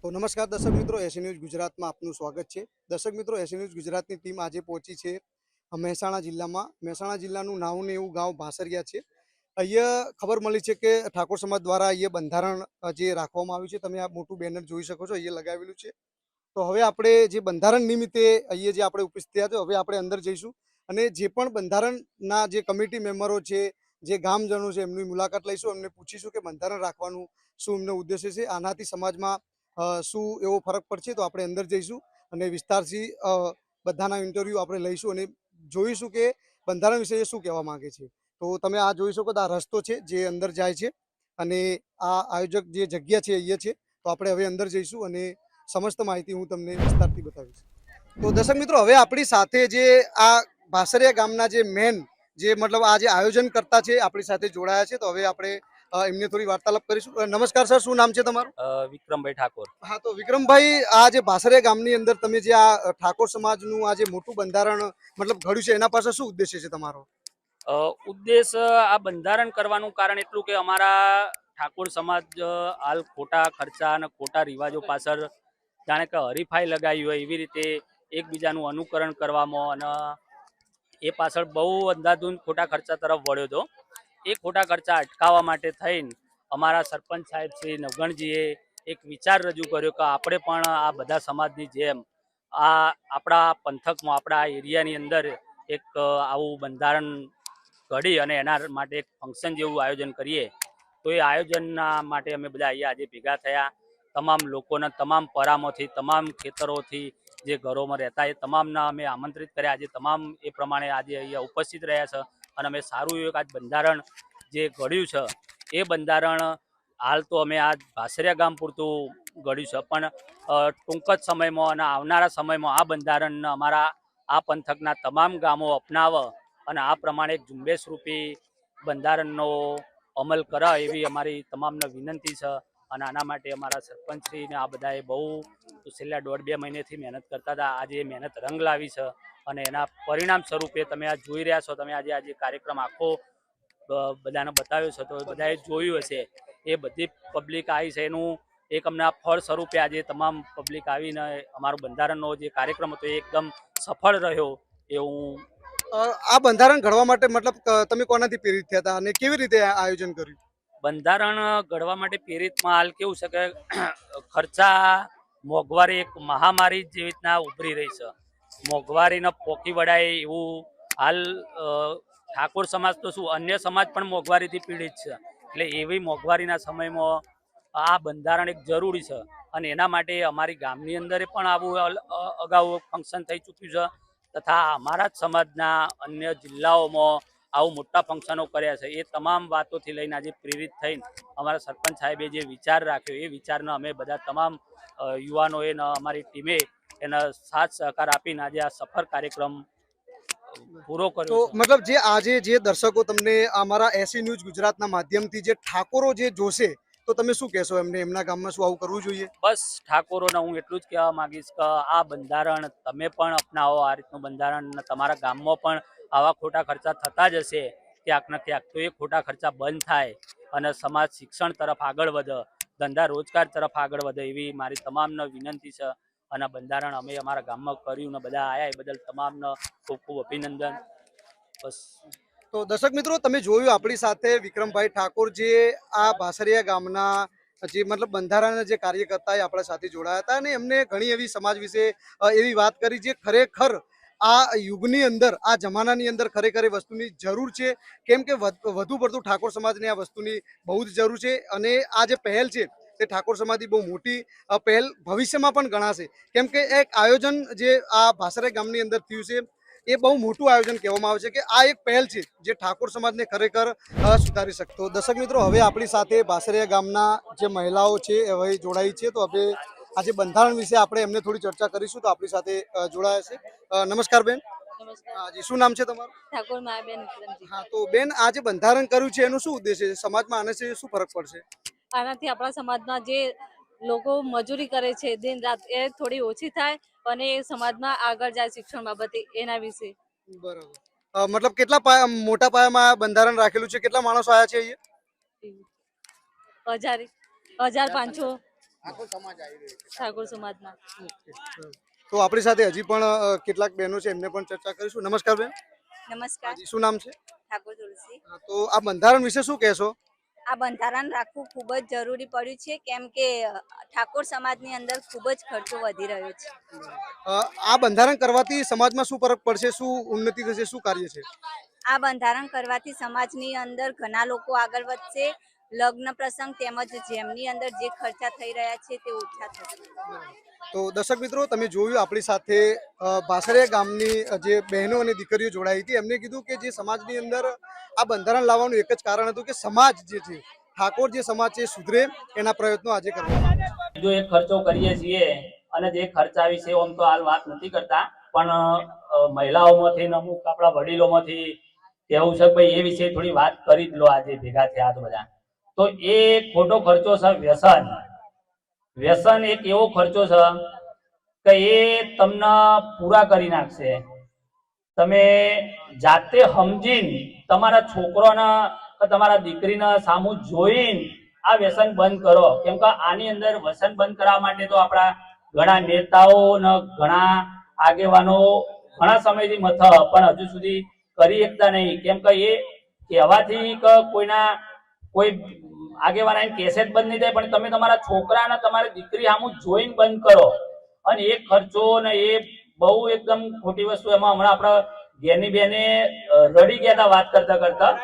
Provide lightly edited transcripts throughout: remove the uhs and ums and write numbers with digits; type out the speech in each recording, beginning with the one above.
તો નમસ્કાર દર્શક મિત્રો, એસી ન્યૂઝ ગુજરાતમાં આપનું સ્વાગત છે। દર્શક મિત્રો, એસી ન્યૂઝ ગુજરાતની ટીમ આજે પહોંચી છે મહેસાણા જિલ્લામાં। મહેસાણા જિલ્લાનું નાનું એવું ગામ ભાસરિયા છે। અહીંયા ખબર મળી છે કે ઠાકોર સમાજ દ્વારા અહીંયા બંધારણ જે રાખવામાં આવ્યું છે, તમે આ મોટું બેનર જોઈ શકો છો, અહીંયા લગાવેલું છે। તો હવે આપણે જે બંધારણ નિમિત્તે અહીંયા જે આપણે ઉપસ્થિત થયા છે, હવે આપણે અંદર જઈશું અને જે પણ બંધારણના જે કમિટી મેમ્બરો છે, જે ગામજનો છે, એમની મુલાકાત લઈશું, એમને પૂછીશું કે બંધારણ રાખવાનું શું એમનો ઉદ્દેશ્ય છે, આનાથી સમાજમાં શું એવો ફરક પડશે। તો આપણે અંદર જઈશું અને વિસ્તારથી બધાના ઇન્ટરવ્યૂ આપણે લઈશું અને જોઈશું કે બંધારણ વિશે શું કહેવા માંગે છે। તો તમે આ જોઈ શકો તો આ રસ્તો છે જે અંદર જાય છે અને આ આયોજક જે જગ્યા છે અહીંયા છે। તો આપણે હવે અંદર જઈશું અને સમસ્ત માહિતી હું તમને વિસ્તારથી બતાવીશ। તો દર્શક મિત્રો, હવે આપણી સાથે જે આ ભાસરિયા ગામના જે મેન જે મતલબ આ જે આયોજન કરતા છે આપણી સાથે જોડાયા છે। તો હવે આપણે એમને થોડી વાર્તાલાપ કરીશું। નમસ્કાર સર, શું નામ છે તમારું? વિક્રમભાઈ ઠાકોર। હા, તો વિક્રમભાઈ, આ જે ભાસરિયા ગામની અંદર તમે જે આ ઠાકોર સમાજનું આ જે મોટું બંધારણ મતલબ ઘડ્યું છે, એના પાસે શું ઉદ્દેશ્ય છે તમારો? ઉદ્દેશ આ બંધારણ કરવાનું કારણ એટલું કે અમારા ઠાકોર સમાજ હાલ ખોટા ખર્ચા અને ખોટા રિવાજો પાછળ જાણે કે હરીફાઈ લગાવી હોય એવી રીતે એકબીજાનું અનુકરણ કરવામાં અને એ પાછળ બહુ અંધાધૂંધ ખોટા ખર્ચા તરફ વળ્યો હતો। એ ખોટા ખર્ચા અટકાવવા માટે થઈને અમારા સરપંચ સાહેબ શ્રી નવગણજીએ એક વિચાર રજૂ કર્યો કે આપણે પણ આ બધા સમાજની જેમ આ આપણા પંથકમાં આપણા એરિયાની અંદર એક આવું બંધારણ ઘડી અને એના માટે એક ફંક્શન જેવું આયોજન કરીએ। તો એ આયોજનના માટે અમે બધા અહીંયા આજે ભેગા થયા। તમામ લોકોના તમામ પરામાંથી તમામ ખેતરોથી જે ઘરોમાં રહેતા એ તમામના અમે આમંત્રિત કર્યા। આજે તમામ એ પ્રમાણે આજે અહીંયા ઉપસ્થિત રહ્યા છે અને અમે સારું એવું આજ બંધારણ જે ઘડ્યું છે એ બંધારણ હાલ તો અમે આ ભાસરિયા ગામ પૂરતું ઘડ્યું છે, પણ ટૂંક જ સમયમાં અને આવનારા સમયમાં આ બંધારણને અમારા આ પંથકના તમામ ગામો અપનાવે અને આ પ્રમાણે એક ઝુંબેશરૂપી બંધારણનો અમલ કરે એવી અમારી તમામને વિનંતી છે। અને આના માટે અમારા સરપંચશ્રીને આ બધાએ બહુ છેલ્લા 1.5-2 મહિનેથી મહેનત કરતા હતા। આજે એ મહેનત રંગ લાવી છે અને એના પરિણામ સ્વરૂપે તમે આ જોઈ રહ્યા છો। તમે આજે કાર્યક્રમ આખો બધાને બતાવ્યો છે, તો બધાએ જોયું હશે। એ બધી પબ્લિક આવી છે, એનું એક અમને આ ફળ સ્વરૂપે આજે તમામ પબ્લિક આવીને અમારો બંધારણનો જે કાર્યક્રમ હતો એ એકદમ સફળ રહ્યો એવું। આ બંધારણ ઘડવા માટે મતલબ તમે કોનાથી પ્રેરિત થયા હતા અને કેવી રીતે આ આયોજન કર્યું? બંધારણ ઘડવા માટે પ્રેરિતમાં હાલ કેવું છે કે ખર્ચા મોંઘવારી એક મહામારી જેવી રીતના ઉભરી રહી છે। મોંઘવારીને પોકી વળાય એવું હાલ ઠાકોર સમાજ તો શું અન્ય સમાજ પણ મોંઘવારીથી પીડિત છે, એટલે એવી મોંઘવારીના સમયમાં આ બંધારણ એક જરૂરી છે। અને એના માટે અમારી ગામની અંદર પણ આવું અગાઉ ફંક્શન થઈ ચૂક્યું છે, તથા અમારા જ સમાજના અન્ય જિલ્લાઓમાં આવું મોટા ફંક્શનો કર્યા છે। એ તમામ વાતોથી લઈને આજે પ્રેરિત થઈને અમારા સરપંચ સાહેબે જે વિચાર રાખ્યો એ વિચારને અમે બધા તમામ યુવાનોએ અમારી ટીમે એના સાથ સહકાર આપીને આજે આ સફળ કાર્યક્રમ પૂરો કર્યો। તો મતલબ જે આજે જે દર્શકો તમને અમારા એસી ન્યૂઝ ગુજરાતના માધ્યમથી જે ઠાકોરો જે જોશે, તો તમે શું કહેશો એમને, એમના ગામમાં શું આવું કરવું જોઈએ? બસ ઠાકોરોને હું એટલું જ કહેવા માંગીશ કે આ બંધારણ તમે પણ અપનાવો, આ રીતનું બંધારણ તમારા ગામમાં પણ આવા ખોટા ખર્ચા થતા જ હશે ક્યાંક ને ક્યાંક, તો એ ખોટા ખર્ચા બંધ થાય અને સમાજ શિક્ષણ તરફ આગળ વધે, ધંધા રોજગાર તરફ આગળ વધે એવી મારી તમામને વિનંતી છે। અને બંધારણ અમે અમારા ગામમાં કર્યું ને બધા આવ્યા એ બદલ તમામને ખૂબ ખૂબ અભિનંદન। બસ। તો દર્શક મિત્રો, તમે જોયું આપણી સાથે વિક્રમભાઈ ઠાકોર જે આ ભાસરિયા ગામના જે મતલબ બંધારણ જે કાર્યકર્તા એ આપણા સાથે જોડાયા હતા અને એમને ઘણી એવી સમાજ વિશે એવી વાત કરી જે ખરેખર આ યુગની અંદર, આ જમાનાની અંદર ખરેખર એ વસ્તુની જરૂર છે। કેમ કે વધુ પડતું ઠાકોર સમાજને આ વસ્તુની બહુ જ જરૂર છે અને આ જે પહેલ છે તે ઠાકોર સમાજની બહુ મોટી પહેલ ભવિષ્યમાં પણ ગણાશે। કેમ કે એક આયોજન જે આ ભાસરિયા ગામની અંદર થયું છે એ બહુ મોટું આયોજન કહેવામાં આવે છે કે આ એક પહેલ છે જે ઠાકોર સમાજને ખરેખર સુધારી શકે। તો દર્શક મિત્રો, હવે આપણી સાથે ભાસરિયા ગામના જે મહિલાઓ છે એ હવે જોડાઈ છે। તો હવે આજે બંધારણ વિશે આપણે એમને થોડી ચર્ચા કરીશું। તો આપણી સાથે જોડાયા છે। નમસ્કાર બેન। જી, શું નામ છે તમારું? ઠાકોર માયાબેન વિક્રમજી। હા, તો બેન, આ જે બંધારણ કર્યું છે એનું શું ઉદ્દેશ્ય છે? સમાજમાં આનાથી શું ફરક પડશે? આનાથી આપણા સમાજમાં જે લોકો મજૂરી કરે છે દિન રાત, એ થોડી ઓછી થાય અને એ સમાજમાં આગળ જાય શિક્ષણ બાબતે, એના વિશે। બરાબર। મતલબ કેટલા મોટા પાયામાં બંધારણ રાખેલું છે? કેટલા માણસો આવ્યા છે અહીંયા? 1500 ઠાકોર સમાજના. તો આપણી સાથે હજી પણ કેટલાક બહેનો છે એમને પણ ચર્ચા કરીશું. નમસ્કાર બેન. નમસ્કાર. જી, શું નામ છે? ઠાકોર તુલસી. તો આ બંધારણ વિશે શું કહેશો? આ બંધારણ રાખવું ખૂબ જ જરૂરી પડ્યું છે, કેમ કે ઠાકોર સમાજની અંદર ખૂબ જ ખર્ચો વધી રહ્યો છે. આ બંધારણ કરવાથી સમાજમાં શું ફરક પડશે, શું ઉન્નતિ થશે, શું કાર્ય છે? આ બંધારણ કરવાથી સમાજની અંદર ઘણા લોકો આગળ વધશે. લગ્ન પ્રસંગ તેમજ જેમની અંદર જે ખર્ચા થઈ રહ્યા છે તે ઓછા થશે. તો દર્શક મિત્રો, તમે જોયું આપણી સાથે ભાસરિયા ગામની જે બહેનો અને દીકરીઓ જોડાઈ હતી. એમને કીધું કે જે સમાજની અંદર આ બંધારણ લાવવાનું એક જ કારણ હતું કે સમાજ જે છે, ઠાકોર જે સમાજ છે, સુધરે એના પ્રયત્નો આજે કરવામાં આવે છે. જો એક ખર્ચો કરીએ છીએ અને જે ખર્ચા વિશે આમ તો હાલ વાત નથી કરતા, પણ મહિલાઓમાંથી ને અમુક આપણા વડીલોમાંથી કહેવું છે કે ભાઈ એ વિશે થોડી વાત કરી જ લો. આજે ભેગા થયા તો બધા, તો એ ખોટો ખર્ચો છે વ્યસન. વ્યસન એક એવો ખર્ચો છે કે એ તમને પૂરા કરી નાખશે. તમે જાતે સમજીને તમારા છોકરાના કે તમારા દીકરીના સામું જોઈને આ વ્યસન બંધ કરો. કેમ કે આની અંદર વ્યસન બંધ કરવા માટે તો આપણા ઘણા નેતાઓ ને ઘણા આગેવાનો ઘણા સમયથી મથ પણ હજુ સુધી કરી શકતા નહીં. કેમ કે એ કહેવાથી કે કોઈ આગેવાના કેસેટ બંધ નહીં થાય, પણ તમે તમારા છોકરા ને તમારી દીકરી સામું જોઈને બંધ કરો. અને એ ખર્ચો ને એ બહુ એકદમ ખોટી વસ્તુ. એમાં હમણાં આપણા ઘેરની બેને રડી ગયા હતા વાત કરતા કરતા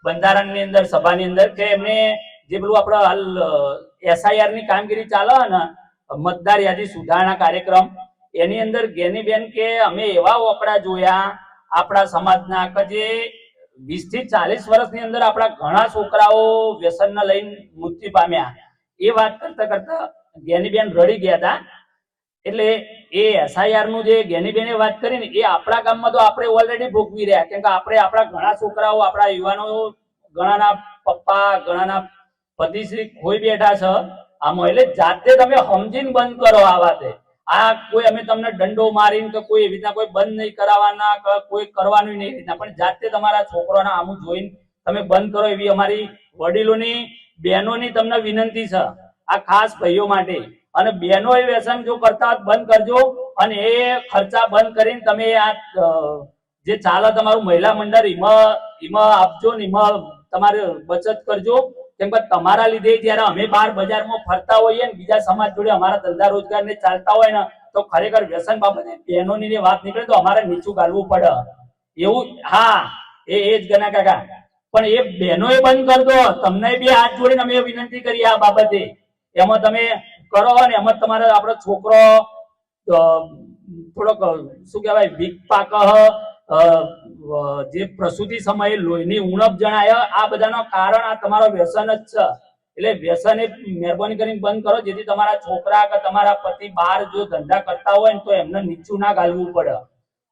બંધારણની અંદર, સભાની અંદર, કે એમને જે પેલું આપણા હાલ SIR ની કામગીરી ચાલે ને, મતદાર યાદી સુધારણા કાર્યક્રમ, એની અંદર ઘેરની બેન કે અમે એવા ઓકડા જોયા આપણા સમાજના કે જે 20 થી 40 વર્ષની અંદર આપણા ઘણા છોકરાઓ વ્યસનને લઈને મૃત્યુ પામ્યા. એ વાત કરતા કરતા જ્ઞાનીબેન રડી ગયા હતા. એટલે એ SIR નું જે જ્ઞાનીબેને વાત કરી ને, એ આપણા ગામમાં તો આપણે ઓલરેડી ભોગવી રહ્યા. કેમ કે આપણે આપણા ઘણા છોકરાઓ, આપણા યુવાનો, ઘણાના પપ્પા, ઘણાના પતિશ્રી ખોઈ બેઠા છે આમાં. એટલે જાતે તમે સમજીને બંધ કરો આ વાતે. આ કોઈ અમે તમને દંડો મારીને કે કોઈ એવી રીતના કોઈ બંધ નહીં કરાવવાના કે કોઈ કરવાનું નહીં રીતના, પણ જાતે તમારા છોકરાના આમું જોઈને તમે બંધ કરો, એવી અમારી વડીલોની, બહેનોની તમને વિનંતી છે. આ ખાસ ભાઈઓ માટે. અને બહેનો એ વ્યસન જો કરતા બંધ કરજો, અને એ ખર્ચા બંધ કરીને તમે આ જે ચાલે તમારું મહિલા મંડળ એમાં આપજો ને એમાં તમારે બચત કરજો. કેમ કે તમારા લીધે જયારે અમે બહાર બજારમાં ફરતા હોઈએ ને, બીજા સમાજ જોડે અમારા ધંધા રોજગાર ને ચાલતા હોય ને, તો ખરેખર વ્યસન બાબતે બહેનોની વાત નીકળે તો અમારે નીચું ગાળવું પડે એવું. હા, એ જ ગણા કાકા. પણ એ બહેનો એ બંધ કરી દો. તમને બી હાથ જોડીને અમે વિનંતી કરીએ આ બાબતે. એમાં તમે કરો ને એમાં તમારે આપણો છોકરો થોડોક શું કહેવાય વીક પાક, જે પ્રસૂતિ સમયે લોહીની ઉણપ જણાય, આ બધાનો કારણ આ તમારો વ્યસન જ છે. એટલે વ્યસન એ મહેરબાની કરીને બંધ કરો, જેથી તમારા છોકરા કે તમારા પતિ બહાર જો ધંધા કરતા હોય ને તો એમને નીચું ના ગાળવું પડે.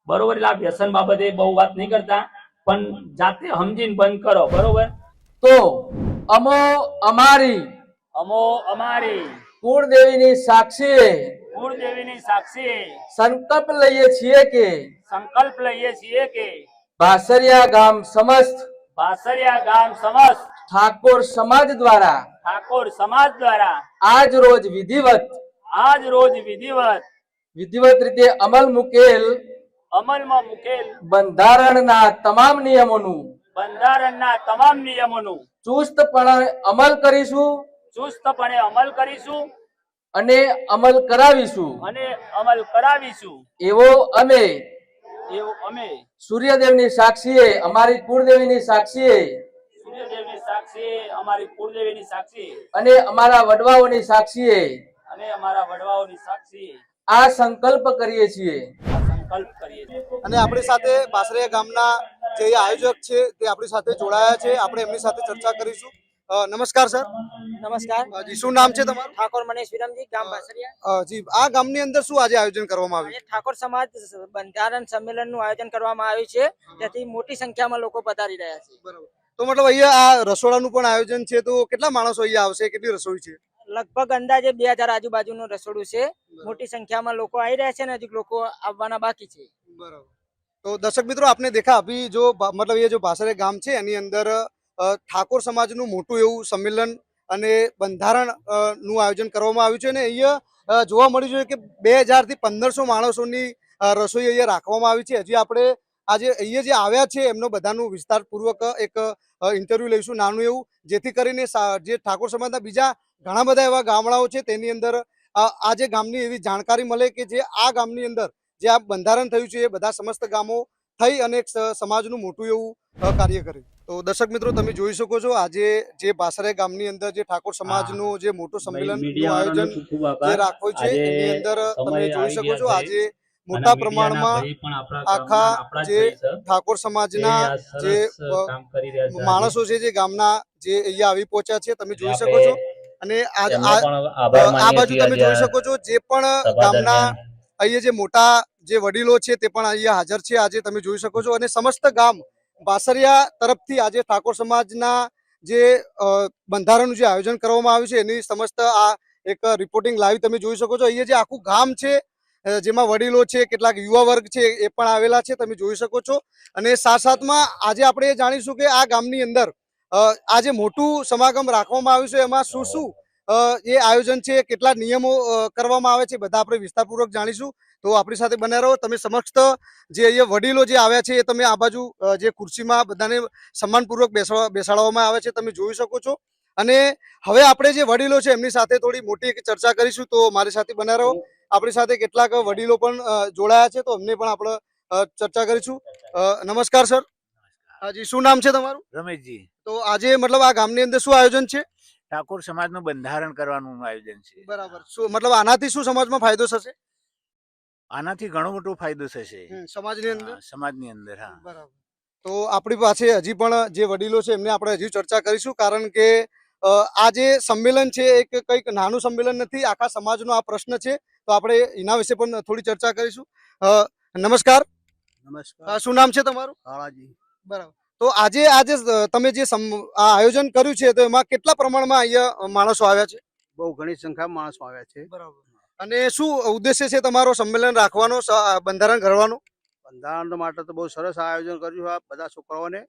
બરોબર? એટલે આ વ્યસન બાબતે બહુ વાત નહીં કરતા, પણ જાતે સમજીને બંધ કરો. બરોબર? તો અમો અમારી કુળદેવીની સાક્ષીએ સંકલ્પ લઈએ છીએ કે ભાસરિયા ગામ સમસ્ત ઠાકોર સમાજ દ્વારા આજ રોજ વિધિવત રીતે અમલમાં મૂકેલ બંધારણના તમામ નિયમોનું ચુસ્તપણે અમલ કરીશું અને અમલ કરાવીશું. એવો અમે સૂર્યદેવની સાક્ષીએ, અમારી કુળદેવીની સાક્ષીએ અને અમારા વડવાઓની સાક્ષીએ આ સંકલ્પ કરીએ છીએ. અને આપણી સાથે ભાસરિયા ગામના જે આયોજક છે તે આપણી સાથે જોડાયા છે. આપણે એમની સાથે ચર્ચા કરીશું. નમસ્કાર સર. નમસ્કાર. જી, શું નામ છે તમારું? ઠાકોર મનેશ વિરમજી, ગામ ભાસરિયા. જી, આ ગામની અંદર શું આજે આયોજન કરવામાં આવ્યું? આજે ઠાકોર સમાજ બંધારણ સંમેલનનું આયોજન કરવામાં આવ્યું છે, જેથી મોટી સંખ્યામાં લોકો પધારી રહ્યા છે. બરાબર. તો મતલબ અહીંયા આ રસોડાનું પણ આયોજન છે, તો કેટલા માણસો અહીંયા આવશે, કેટલી રસોઈ છે? લગભગ અંદાજે 2000 આજુબાજુનું રસોડું છે. મોટી સંખ્યામાં લોકો આવી રહ્યા છે અને હજુ લોકો આવવાના બાકી છે. बराबर. तो दर्शक मित्रों, आपने देखा अभी जो मतलब ये जो भासरिया गाम है एनी अंदर ठाकोर समाज નું મોટું એવું સંમેલન અને બંધારણ નું આયોજન કરવામાં આવ્યું છે અને અહીંયા જોવા મળ્યું છે કે 2000 થી 1500 માણસોની રસોઈ અહીંયા રાખવામાં આવી છે. હજી આપણે આજે અહીંયા જે આવ્યા છે એમનો બધાનું વિસ્તારપૂર્વક એક ઇન્ટરવ્યુ લઈશું નાનું એવું, જેથી કરીને જે ઠાકોર સમાજના બીજા ઘણા બધા એવા ગામડાઓ છે તેની અંદર આ જે ગામની એવી જાણકારી મળે કે જે આ ગામની અંદર જે આ બંધારણ થયું છે એ બધા સમસ્ત ગામો થઈ અને એક સમાજનું મોટું એવું કાર્ય કર્યું. તો દર્શક મિત્રો તમે જોઈ શકો છો આજે જે બાસરા ગામની અંદર જે ઠાકોર સમાજનું જે મોટું સંમેલનનું આયોજન જે રાખ્યું છે એની અંદર તમે જોઈ શકો છો આજે મોટા પ્રમાણમાં આખા જે ઠાકોર સમાજના જે માણસો છે જે ગામના જે અહીંયા આવી પહોંચ્યા છે તમે જોઈ શકો છો. અને આ બાજુ તમે જોઈ શકો છો જે પણ ગામના અહીંયા જે મોટા જે વડીલો છે તે પણ અહીંયા હાજર છે આજે તમે જોઈ શકો છો. અને સમસ્ત ગામ બાસરિયા તરફથી આજે ઠાકોર સમાજના જે બંધારણનું જે આયોજન કરવામાં આવ્યું છે એની સમસ્ત આ એક રિપોર્ટિંગ લાઈવ તમે જોઈ શકો છો. અહીંયા જે આખું ગામ છે જેમાં વડીલો છે, કેટલાક યુવા વર્ગ છે એ પણ આવેલા છે તમે જોઈ શકો છો. અને સાથમાં આજે આપણે જાણીશું કે આ ગામની અંદર આ જે મોટું સમાગમ રાખવામાં આવ્યું છે એમાં શું શું એ આયોજન છે, કેટલા નિયમો કરવામાં આવે છે બધા આપણે વિસ્તારપૂર્વક જાણીશું. તો આપણી સાથે બન્યા રહો. તમે સમક્ષ જે અહીંયા વડીલો જે આવ્યા છે એ તમે આ બાજુ જે ખુરશીમાં બધાને સન્માનપૂર્વક બેસાડવામાં આવે છે તમે જોઈ શકો છો. અને હવે આપણે જે વડીલો છે એમની સાથે થોડી મોટી ચર્ચા કરીશું. તો મારી સાથે બન્યા રહો. આપણી સાથે કેટલાક વડીલો પણ જોડાયા છે તો અમને પણ આપણે ચર્ચા કરીશું. નમસ્કાર સર. હાજી, શું નામ છે તમારું? રમેશજી. તો આજે મતલબ આ ગામની અંદર શું આયોજન છે? ઠાકોર સમાજનું બંધારણ કરવાનું આયોજન છે. બરાબર. શું મતલબ આનાથી શું સમાજમાં ફાયદો થશે? આનાથી ઘણો મોટો ફાયદો થશે સમાજની અંદર. સમાજની અંદર. હા, બરાબર. તો આપણી પાસે હજી પણ જે વડીલો છે એમને આપણે હજી ચર્ચા કરીશું, કારણ કે આ જે સંમેલન છે એક કંઈક નાનું સંમેલન નથી, આખા સમાજનો આ પ્રશ્ન છે. તો આપણે એના વિશે પણ થોડી ચર્ચા કરીશું. નમસ્કાર. નમસ્કાર. શું નામ છે તમારું? કાળાજી. બરાબર. તો આજે તમે જે આ આયોજન કર્યું છે તો એમાં કેટલા પ્રમાણમાં અહીંયા માણસો આવ્યા છે? બહુ ઘણી સંખ્યામાં માણસો આવ્યા છે. બરાબર. અને શું ઉદ્દેશ્ય છે તમારો સંમેલન રાખવાનો, બંધારણ ઘડવાનો? બંધારણ માટે તો બહુ સરસ આયોજન કર્યું છે. બધા છોકરાઓને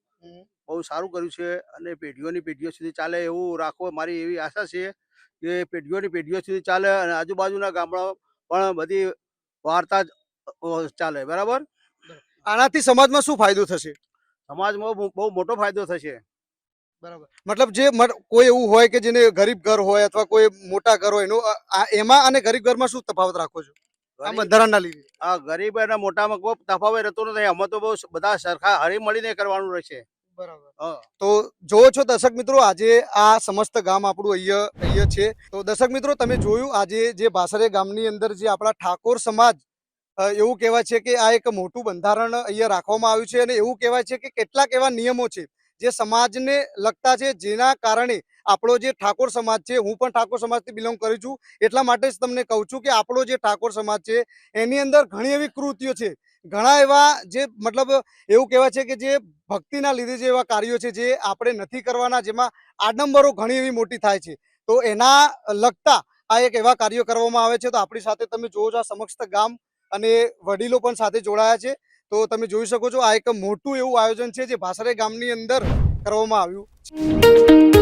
બહુ સારું કર્યું છે અને પેઢીઓની પેઢીઓ સુધી ચાલે એવું રાખવો મારી એવી આશા છે કે પેઢીઓની પેઢીઓ સુધી ચાલે અને આજુબાજુના ગામડાઓ પણ બધી વાર્તા ચાલે. બરાબર. આનાથી સમાજમાં શું ફાયદો થશે? સમાજમાં બહુ મોટો ફાયદો થશે. બરાબર. મતલબ જે કોઈ એવું હોય કે જેને ગરીબ ઘર હોય અથવા કોઈ મોટા ઘર હોય એમાં અને ગરીબ ઘરમાં શું તફાવત રાખો છો આ બંધારણના લીધે? આ ગરીબ અને મોટામાં કોઈ તફાવત રહેતો નથી. આમાં તો બહુ બધા સરખા હળી મળીને કરવાનું રહેશે. બરાબર. તો જોવો છો દર્શક મિત્રો આજે આ સમસ્ત ગામ આપણું અહીંયા છે. તો દર્શક મિત્રો તમે જોયું આજે જે બાસરિયા ગામની અંદર જે આપણા ઠાકોર સમાજ એવું કહેવાય છે કે આ એક મોટું બંધારણ અહીંયા રાખવામાં આવ્યું છે અને એવું કહેવાય છે કે કેટલાક એવા નિયમો છે જે સમાજને લગતા છે, જેના કારણે આપણો જે ઠાકોર સમાજ છે, હું પણ ઠાકોર સમાજથી બિલોંગ કરું છું એટલા માટે જ તમને કહું છું કે આપણો જે ઠાકોર સમાજ છે એની અંદર ઘણી એવી કૃતિઓ છે, ઘણા એવા જે મતલબ એવું કહેવાય છે કે જે ભક્તિના લીધે જે એવા કાર્યો છે જે આપણે નથી કરવાના, જેમાં આડંબરો ઘણી એવી મોટી થાય છે. તો એના લગતા આ એક એવા કાર્યો કરવામાં આવે છે. તો આપણી સાથે તમે જોવો છો આ સમસ્ત ગામ અને વડીલો પણ સાથે જોડાયા છે. તો તમે જોઈ શકો છો આ એક મોટું એવું આયોજન છે જે બાસરિયા ગામની અંદર કરવામાં આવ્યું છે.